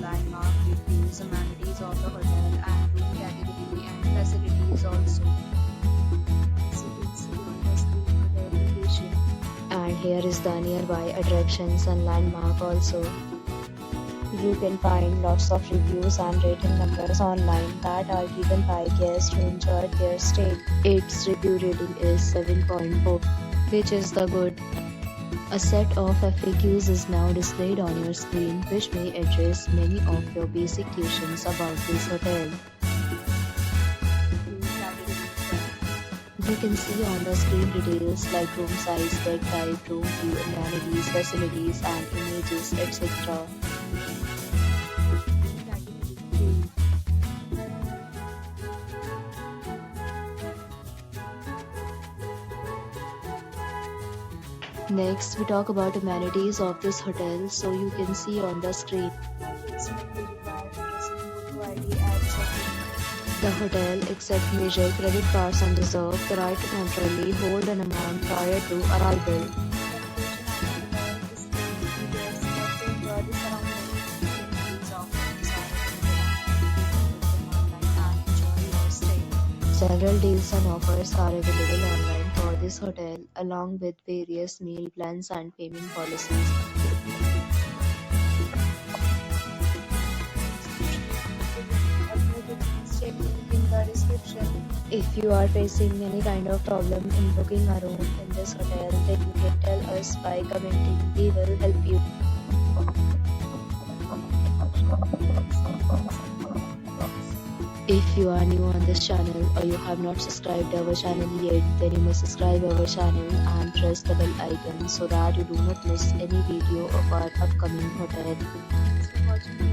landmark reviews, amenities of the hotel, and room category and facilities also. As you can see on the screen, hotel location. And here is the nearby attractions and landmark also. You can find lots of reviews and rating numbers online that are given by guests who enjoyed their stay. Its review rating is 7.4, which is the good. A set of FAQs is now displayed on your screen, which may address many of your basic questions about this hotel. You can see on the screen details like room size, bed type, room view, amenities, facilities, and images, etc. Next, we talk about amenities of this hotel, so you can see on the screen. The hotel accepts major credit cards and reserves the right to temporarily hold an amount prior to arrival. Several deals and offers are available online for this hotel, along with various meal plans and payment policies. If you are facing any kind of problem in booking a room in this hotel, then you can tell us by commenting. We will help you. If you are new on this channel or you have not subscribed our channel yet, then you must subscribe our channel and press the bell icon so that you do not miss any video of our upcoming hotel. Thanks for watching.